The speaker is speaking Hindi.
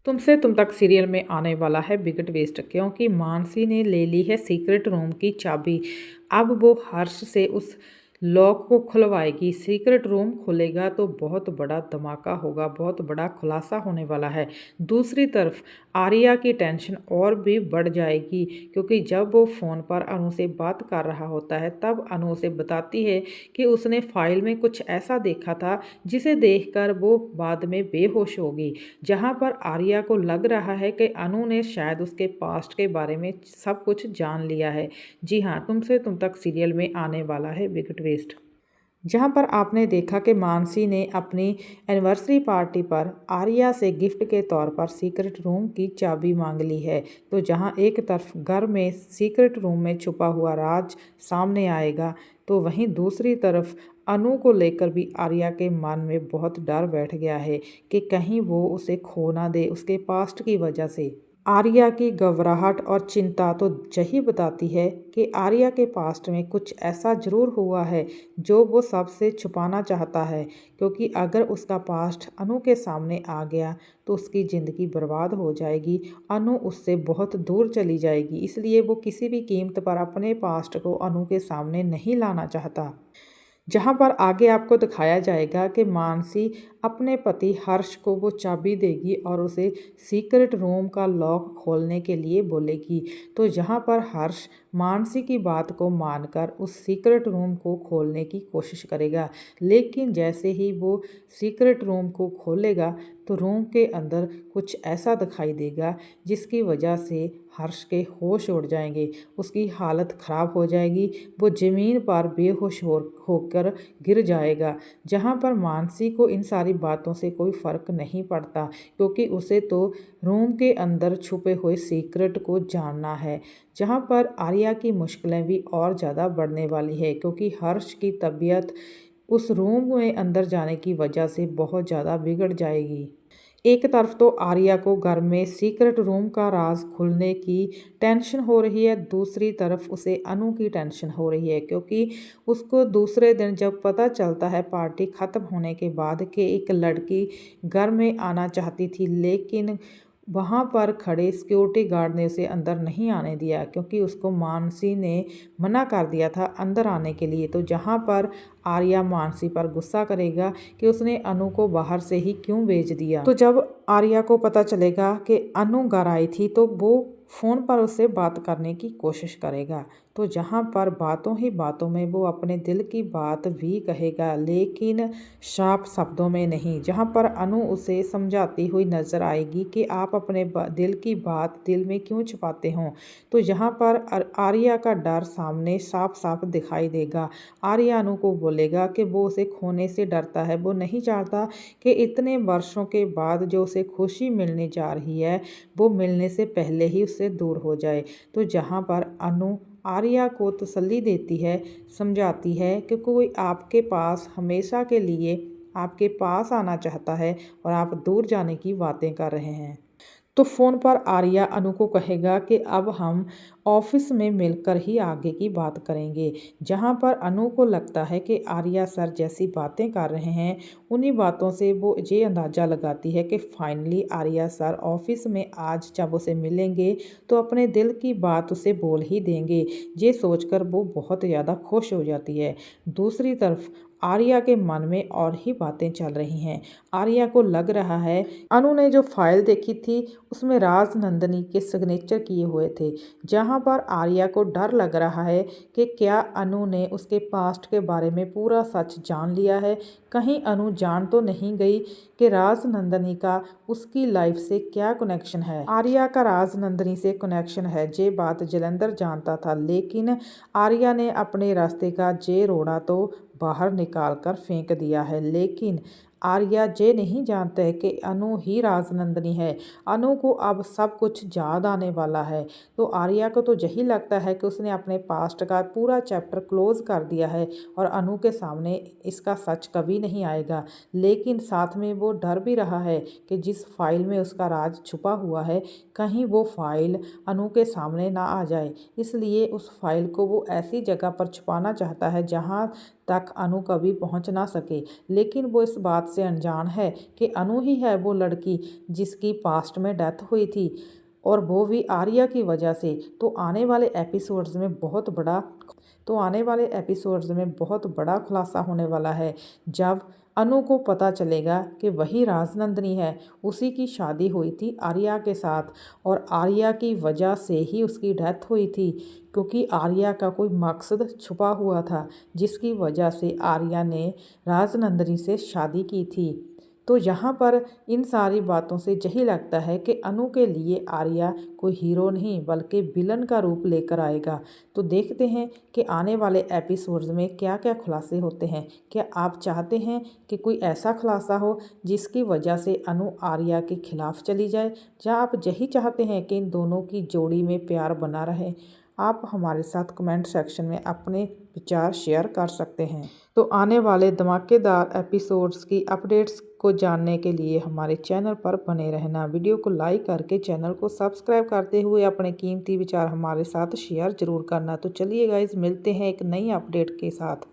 तुमसे तुम तक सीरियल में आने वाला है बिग ट्विस्ट, क्योंकि मानसी ने ले ली है सीक्रेट रूम की चाबी। अब वो हर्ष से उस लॉक को खुलवाएगी। सीक्रेट रूम खुलेगा तो बहुत बड़ा धमाका होगा, बहुत बड़ा खुलासा होने वाला है। दूसरी तरफ आर्या की टेंशन और भी बढ़ जाएगी, क्योंकि जब वो फ़ोन पर अनु से बात कर रहा होता है तब अनु उसे बताती है कि उसने फाइल में कुछ ऐसा देखा था जिसे देखकर वो बाद में बेहोश होगी। जहां पर आर्या को लग रहा है कि अनु ने शायद उसके पास्ट के बारे में सब कुछ जान लिया है। जी हाँ, तुमसे तुम तक सीरियल में आने वाला है बिग ट्विस्ट, जहां पर आपने देखा कि मानसी ने अपनी एनिवर्सरी पार्टी पर आर्या से गिफ्ट के तौर पर सीक्रेट रूम की चाबी मांग ली है। तो जहां एक तरफ घर में सीक्रेट रूम में छुपा हुआ राज सामने आएगा, तो वहीं दूसरी तरफ अनु को लेकर भी आर्या के मन में बहुत डर बैठ गया है कि कहीं वो उसे खो ना दे उसके पास्ट की वजह से। आर्या की घबराहट और चिंता तो यही बताती है कि आर्या के पास्ट में कुछ ऐसा ज़रूर हुआ है जो वो सबसे छुपाना चाहता है, क्योंकि अगर उसका पास्ट अनु के सामने आ गया तो उसकी ज़िंदगी बर्बाद हो जाएगी। अनु उससे बहुत दूर चली जाएगी, इसलिए वो किसी भी कीमत पर अपने पास्ट को अनु के सामने नहीं लाना चाहता। जहाँ पर आगे आपको दिखाया जाएगा कि मानसी अपने पति हर्ष को वो चाबी देगी और उसे सीक्रेट रूम का लॉक खोलने के लिए बोलेगी। तो जहाँ पर हर्ष मानसी की बात को मानकर उस सीक्रेट रूम को खोलने की कोशिश करेगा, लेकिन जैसे ही वो सीक्रेट रूम को खोलेगा तो रूम के अंदर कुछ ऐसा दिखाई देगा जिसकी वजह से हर्ष के होश उड़ जाएंगे, उसकी हालत ख़राब हो जाएगी, वो ज़मीन पर बेहोश होकर गिर जाएगा। जहाँ पर मानसी को इन सारी बातों से कोई फ़र्क नहीं पड़ता, क्योंकि उसे तो रूम के अंदर छुपे हुए सीक्रेट को जानना है। जहाँ पर आर्या की मुश्किलें भी और ज़्यादा बढ़ने वाली है, क्योंकि हर्ष की तबीयत उस रूम में अंदर जाने की वजह से बहुत ज़्यादा बिगड़ जाएगी। एक तरफ तो आर्या को घर में सीक्रेट रूम का राज खुलने की टेंशन हो रही है, दूसरी तरफ उसे अनु की टेंशन हो रही है, क्योंकि उसको दूसरे दिन जब पता चलता है पार्टी ख़त्म होने के बाद कि एक लड़की घर में आना चाहती थी, लेकिन वहाँ पर खड़े सिक्योरिटी गार्ड ने उसे अंदर नहीं आने दिया, क्योंकि उसको मानसी ने मना कर दिया था अंदर आने के लिए। तो जहाँ पर आर्या मानसी पर गुस्सा करेगा कि उसने अनु को बाहर से ही क्यों भेज दिया। तो जब आर्या को पता चलेगा कि अनु घर आई थी तो वो फ़ोन पर उससे बात करने की कोशिश करेगा। तो जहाँ पर बातों ही बातों में वो अपने दिल की बात भी कहेगा, लेकिन साफ शब्दों में नहीं। जहाँ पर अनु उसे समझाती हुई नज़र आएगी कि आप अपने दिल की बात दिल में क्यों छुपाते हो। तो यहाँ पर आर्या का डर सामने साफ साफ दिखाई देगा। आर्या अनु को बोलेगा कि वो उसे खोने से डरता है, वो नहीं चाहता कि इतने वर्षों के बाद जो उसे खुशी मिलने जा रही है वो मिलने से पहले ही उससे दूर हो जाए। तो जहाँ पर अनु आर्या को तसल्ली देती है, समझाती है कि कोई आपके पास हमेशा के लिए आपके पास आना चाहता है और आप दूर जाने की बातें कर रहे हैं। तो फ़ोन पर आर्या अनु को कहेगा कि अब हम ऑफिस में मिलकर ही आगे की बात करेंगे। जहाँ पर अनु को लगता है कि आर्या सर जैसी बातें कर रहे हैं, उन्हीं बातों से वो ये अंदाज़ा लगाती है कि फाइनली आर्या सर ऑफिस में आज जब उसे मिलेंगे तो अपने दिल की बात उसे बोल ही देंगे। ये सोचकर वो बहुत ज़्यादा खुश हो जाती है। दूसरी तरफ आर्या के मन में और ही बातें चल रही हैं। आर्या को लग रहा है अनु ने जो फाइल देखी थी उसमें राजनंदनी के सिग्नेचर किए हुए थे। जहां पर आर्या को डर लग रहा है कि क्या अनु ने उसके पास्ट के बारे में पूरा सच जान लिया है, कहीं अनु जान तो नहीं गई कि राजनंदनी का उसकी लाइफ से क्या कनेक्शन है। आर्या का राजनंदनी से कनेक्शन है, ये बात जलंधर जानता था, लेकिन आर्या ने अपने रास्ते का जे रोड़ा तो बाहर निकाल कर फेंक दिया है। लेकिन आर्या ये नहीं जानते है कि अनु ही राजनंदनी है। अनु को अब सब कुछ याद आने वाला है। तो आर्या को तो यही लगता है कि उसने अपने पास्ट का पूरा चैप्टर क्लोज कर दिया है और अनु के सामने इसका सच कभी नहीं आएगा। लेकिन साथ में वो डर भी रहा है कि जिस फाइल में उसका राज छुपा हुआ है कहीं वो फाइल अनु के सामने ना आ जाए, इसलिए उस फाइल को वो ऐसी जगह पर छुपाना चाहता है जहाँ तक अनु कभी पहुंच ना सके। लेकिन वो इस बात से अनजान है कि अनु ही है वो लड़की जिसकी पास्ट में डेथ हुई थी, और वो भी आर्या की वजह से। तो आने वाले एपिसोड्स में बहुत बड़ा खुलासा होने वाला है, जब अनु को पता चलेगा कि वही राजनंदिनी है, उसी की शादी हुई थी आर्या के साथ, और आर्या की वजह से ही उसकी डेथ हुई थी, क्योंकि आर्या का कोई मकसद छुपा हुआ था जिसकी वजह से आर्या ने राजनंदिनी से शादी की थी। तो यहाँ पर इन सारी बातों से यही लगता है कि अनु के लिए आर्या कोई हीरो नहीं बल्कि विलन का रूप लेकर आएगा। तो देखते हैं कि आने वाले एपिसोड्स में क्या क्या खुलासे होते हैं। क्या आप चाहते हैं कि कोई ऐसा खुलासा हो जिसकी वजह से अनु आर्या के खिलाफ चली जाए, या आप यही चाहते हैं कि इन दोनों की जोड़ी में प्यार बना रहे? आप हमारे साथ कमेंट सेक्शन में अपने विचार शेयर कर सकते हैं। तो आने वाले धमाकेदार एपिसोड्स की अपडेट्स को जानने के लिए हमारे चैनल पर बने रहना। वीडियो को लाइक करके चैनल को सब्सक्राइब करते हुए अपने कीमती विचार हमारे साथ शेयर जरूर करना। तो चलिए गाइस, मिलते हैं एक नई अपडेट के साथ।